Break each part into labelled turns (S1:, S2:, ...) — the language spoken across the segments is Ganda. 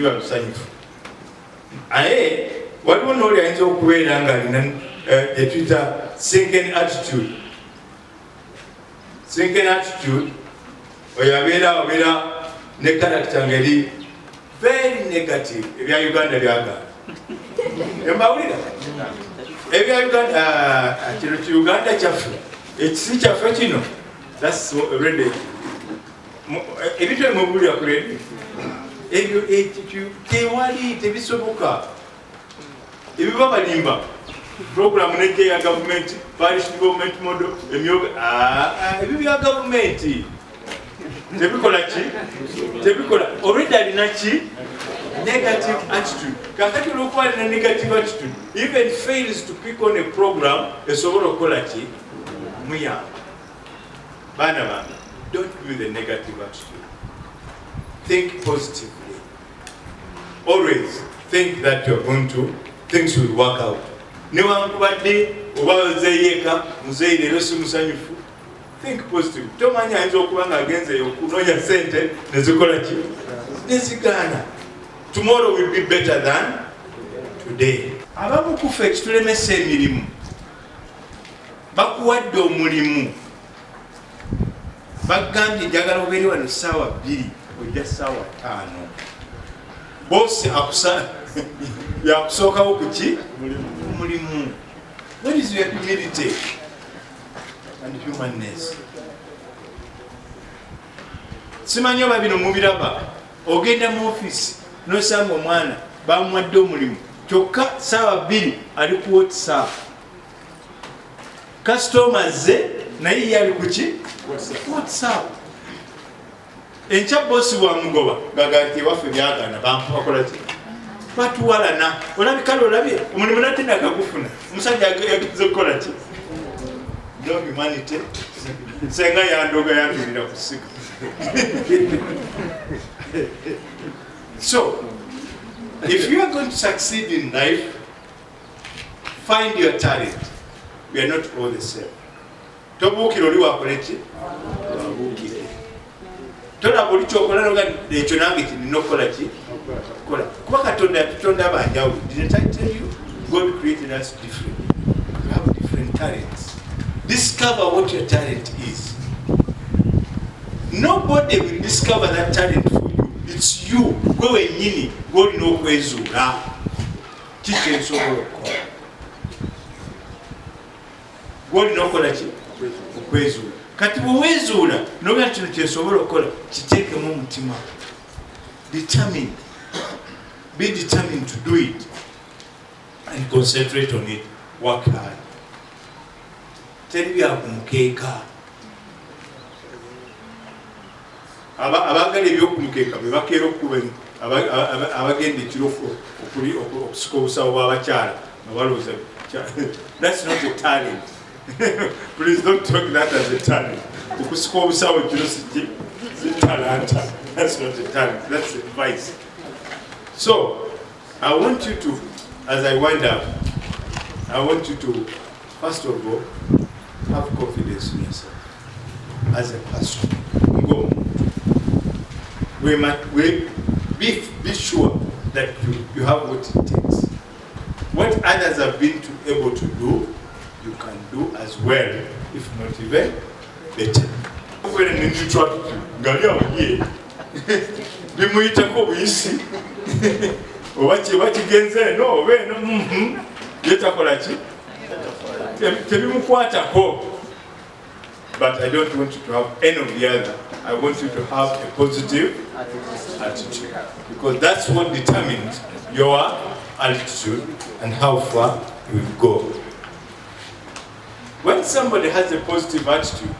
S1: lusanyufu aye waliwo n'oli ayinza okubeera nga alina etuyita sinking attitude. Sinking attitude oyo abeera ne character ngeri very negative. Ebya Uganda byagala embawulira ebya Uganda kino Uganda kyaffe ekisi kyaffe kino that's already ebintu ebimubulira ku redio ebyo tewali tebisoboka ebiba balimba programu nejja ya gavumenti parish development model emyoga ebyo bya gavumenti tebikola ki tebikola already alina ki negative attitude. Kakati olwokuba alina negative attitude even fails to pick on a program esobola okukola ki muyamba. Baana bange, don't give the negative attitude. Think positively. Always think that you're going to, things will work out. Newankubadde oba ozeeyeka muzeeyi leero si musanyufu. Think positive. Tomanya ayinza okuba nga agenzeeyo okunoonya sente nezikola ki nezigaana. Tomorrow will be better than today. Abamu kufe ekitulemesa emirimu bakuwadde omulimu bagambye njagala obeere wano ssaawa 2 ojja ssaawa 5 bosi yakusookawo ku ki mulimu. What is your humility and humanness? Simanyi oba bino mubiraba ogenda mu office nosanga omwana bamuwadde omulimu kyokka ssaawa 2 ali ku WhatsApp customers ze naye yali ku ki WhatsApp. Enkya bosi bwamugoba gagati ewaffe byagaana bamupakola ki batuwalana olabikale olabye omulimu nate nakagufuna omusajja yageze okukola ki no humanity senga yandoga yandulira ku siga. So if you are going to succeed in life, find your talent. We are not all the same. Tobuukira oli wakola ki wabuukire tolaba oli kyokola noga ekyo nange kirina okukola ki kola kuba Katonda yatutonda abanjawulo. Didn't I tell you God created us different? We have different talents. Discover what your talent is. Nobody will discover that talent for you. It's you gwe wennyini gw'olina okwezuula kiki ensobola okukola gw'olina okukola ki okwezuula. Kati bweweezuula noga kino kyensobola okukola kiteekemu omutima. Determine. Be determined to do it and concentrate on it. Work hard. Teri byakumukeeka. Abagala ebyokumukeeka be bakeera okuba abagenda ekirofu okusika obusawo bw'abakyala nga balowooza. That's not a talent. Please don't talk that as a talent. Okusika obusawo kiro si talanta. That's not a talent. That's a vice. So I want you to, as I wind up, I want you to first of all have confidence in yourself as a person. Go. We be sure that you have what it takes. What others have been able to do, you can do as well, if not even better. When you try to Galia, bimuyitako buyisi obakigenze no yetakola ki tebimukwatako. But I don't want you to have any of the other. I want you to have a positive attitude, because that's what determines your altitude and how far you will go. When somebody has a positive attitude,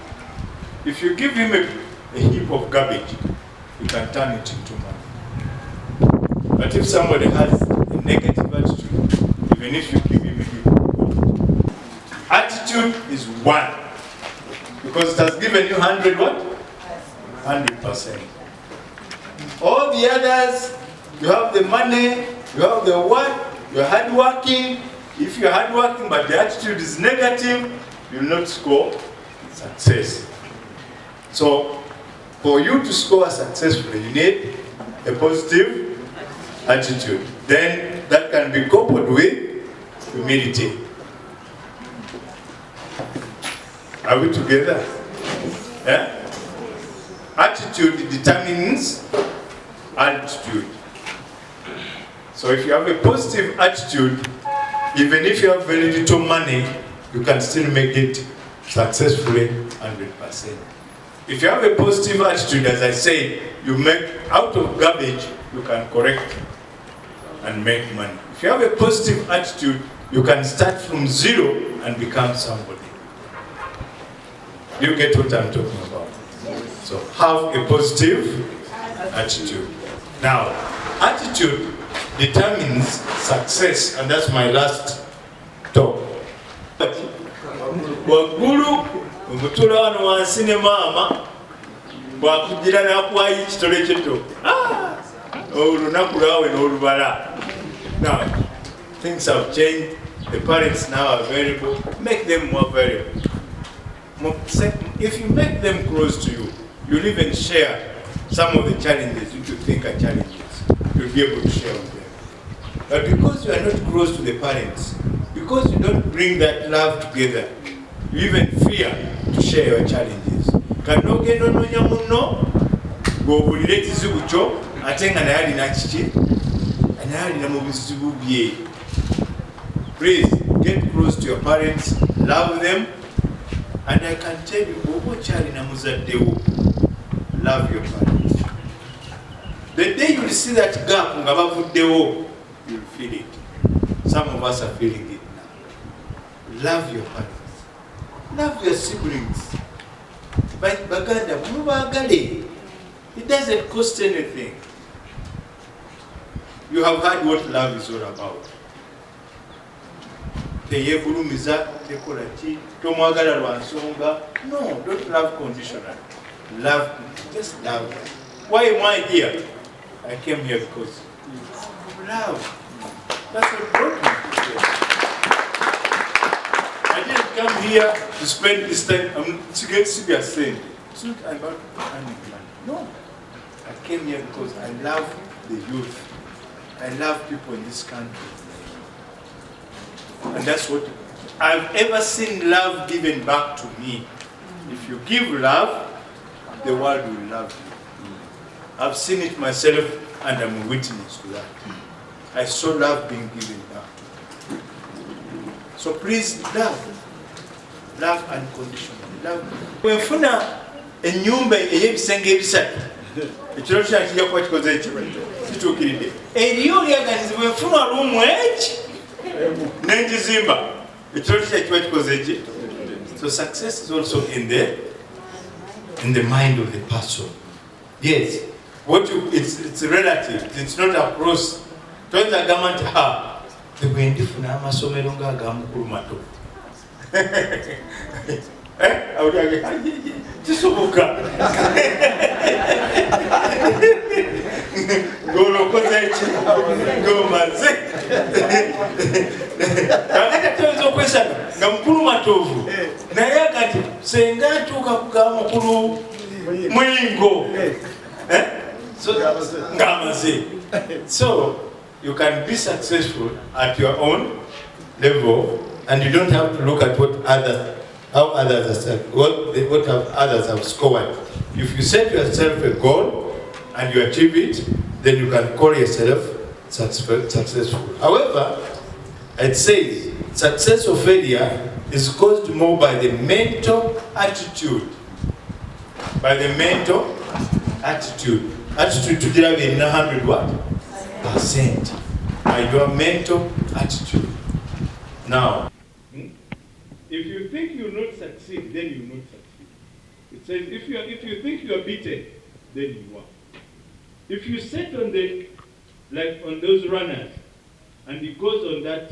S1: if you give him a heap of garbage, you can turn it into money. But if somebody has a negative attitude, even if you give him a heap of garbage, attitude is 1. Because it has given you 100 what? 100%. All the others, you have the money, you have the what? You're hardworking. If you're hardworking but the attitude is negative, you will not score success. So, for you to score successfully, you need a positive attitude. Then that can be coupled with humility. Are we together? Yeah? Attitude determines altitude. So if you have a positive attitude, even if you have very little money, you can still make it successfully 100%. If you have a positive attitude, as I say, you make out of garbage, you can correct and make money. If you have a positive attitude, you can start from zero and become somebody. You get what I'm talking about? So have a positive attitude. Now, attitude determines success, and that's my last talk. Waggulu omutula wano wansi ne maama bw'akugira n'akuwayo ekitole ky'ettooke olunaku lwawe n'olubala. Now, things have changed. The parents now are available. Make them more available. If you make them close to you, you'll even share some of the challenges which you think are challenges. You'll be able to share with them. But because you are not close to the parents, because you don't bring that love together, you even fear to share your challenges. Kanogendo nonya muno ng'owulira ekizibu kyo ate nga naye alina kiki? Naye alina mu bizibu bye. Please get close to your parents, love them, and I can tell you, oba okyalina muzaddewo, love your parents. The day you see that gap nga bavuddewo, you'll feel it. Some of us are feeling it now. Love your parents. Love your siblings. Baganda, mubagale. It doesn't cost anything. You have heard what love is all about. Teyebulumiza, tekola ki, tomwagala lwa nsonga. No, don't love conditional. Love, just love. Why am I here? I came here because of love. That's what brought me here. I didn't come here to spend this time to get serious saying. It's not about earning money. No. I came here because I love the youth. I love people in this country. And that's what I've ever seen love given back to me. If you give love, the world will love you. I've seen it myself and I'm a witness to that. I saw love being given back. So please love. Love unconditionally. Love. Wenfuna enyumba ey'ebisenge ebisatu. Ekiro kyange kijja kuba kikoze ekyo. Kituukiridde. Eriyo lyaganizibwa enfunwa lumu eki n'engizimba. Ekiro kyange kiba kikoze eki. So success is also in the mind of the person. Yes. It's relative. It's not across. Toyinza agamba nti bwe ndifuna amasomero ng'agamukulu mato. Kisoboka. Ng'olokoze eki ng'omaze. Kakati toyinza okwesanga nga mukulu matovu naye agati senga atuuka ku gamukulu mwingo. So you can be successful at your own level, and you don't have to look at how others have scored. If you set yourself a goal and you achieve it, then you can call yourself successful. However, it says success or failure is caused more by the mental attitude. By the mental attitude. Attitude to deal with 100 what? % by your mental attitude. Now, if you think you will not succeed, then you will not succeed. It says if you think you are beaten, then you are. If you sit on on those runners, and he goes on that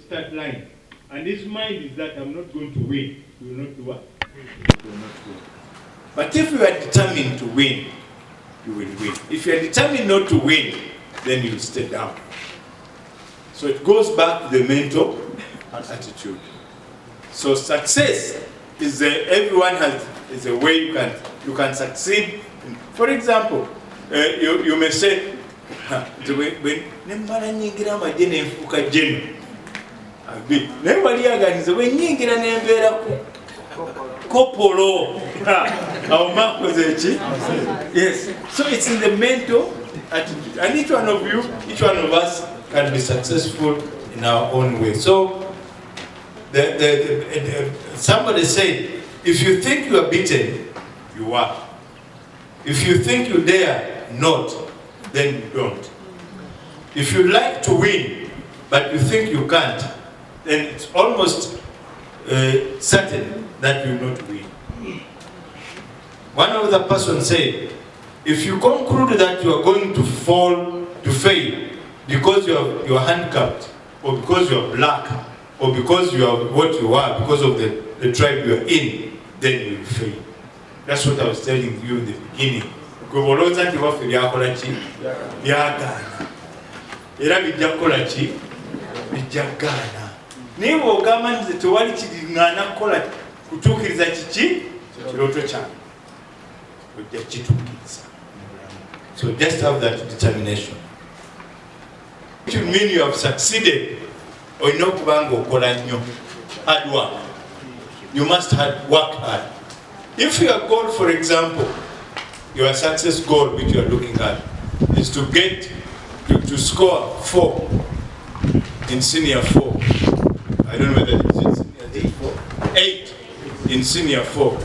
S1: start line, and his mind is that I'm not going to win, you will not do what? You will not win. But if you are determined to win, you will win. If you are determined not to win, then you will stay down. So it goes back to the mental attitude. So success is everyone is a way you can succeed. For example, you may say, Nemmala nyingira amagye nenfuuka jeno naye wali aganize bwe nyingira nembeera kopolo awo makoze eki. Yes, so it's in the mental attitude, and each one of you, each one of us can be successful in our own way. So somebody said, if you think you are beaten, you are. If you think you dare not, then you don't. If you like to win, but you think you can't, then it's almost certain that you will not win. One of the persons said, if you conclude that you are going to fail, because you are handicapped, or because you are black, or because you are what you are, because of the tribe you are in, then you will fail. That's what I was telling you in the beginning. Era bijja kukola ki? Bijja gaana. Naye bw'ogamba nti tewali kiriŋŋaana kukola kutuukiriza kiki? Kirooto kyange. Ojja kituukiriza. So just have that determination. It will mean you have succeeded. Olina okuba ng'okola nnyo. Hard work. You must work hard. If your goal, for example, your success goal which you are looking at is to get to score 4 in senior 4. I don't know whether it's in senior 4. 8 in senior 4.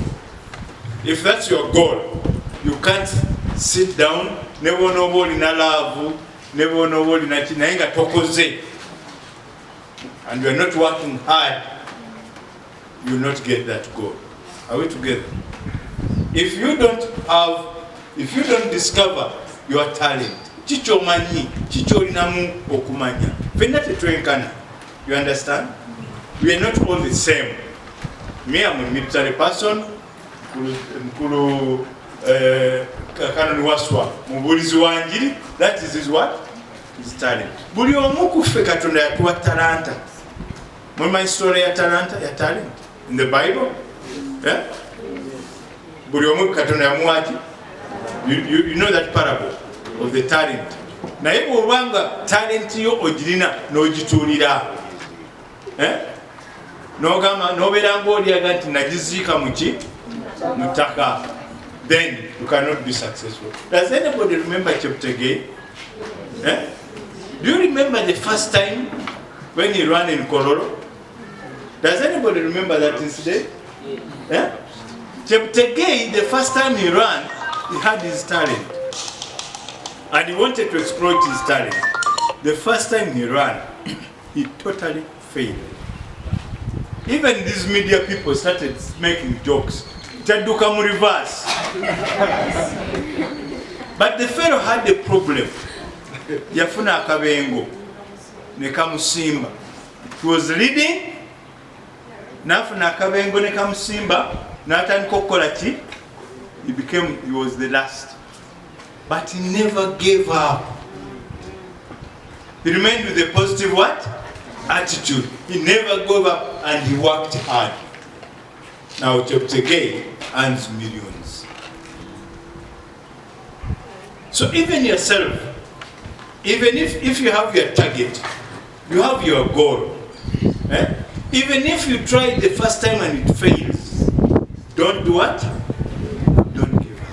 S1: If that's your goal, you can't sit down, never know what in love, never know what in nainga tokoze, and you are not working hard, you will not get that goal. Are we together? If you don't discover your talent, chichomanyi, chicholinamu okumanya, fenna tetwenkana. You understand? We are not all the same. Me, I'm a military person. Mkulu kanoni waswa mubulizi wanjiri. That is his what? His talent. Buli omu kuffe Katonda yatuwa talanta. Mwema story ya talanta, ya talent in the Bible? Yeah? Buli omu Katonda yamuwaki. You know that parable of the talent. Naye bw'obanga talent yo ogirina n'ogituulira, n'ogamba n'obeera ng'olyaga nti nagiziika muki mutaka, then you cannot be successful. Does anybody remember Cheptegei? Do you remember the first time when he ran in Kololo? Does anybody remember that incident? Cheptegei, the first time he ran, he had his talent. And he wanted to exploit his talent. The first time he ran, he totally failed. Even these media people started making jokes. Taduka mu reverse. But the fellow had a problem. Yafuna akabengo. Nekamusimba. He was leading. Nafuna akabengo nekamusimba. Natandika okukola ki? He was the last. But he never gave up. He remained with a positive what? Attitude. He never gave up and he worked hard. Now Cheptegei earns millions. So even yourself, even if you have your target, you have your goal. Even if you try the first time and it fails, don't do what? Don't give up.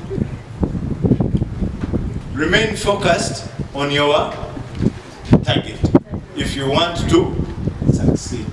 S1: Remain focused on your target if you want to succeed.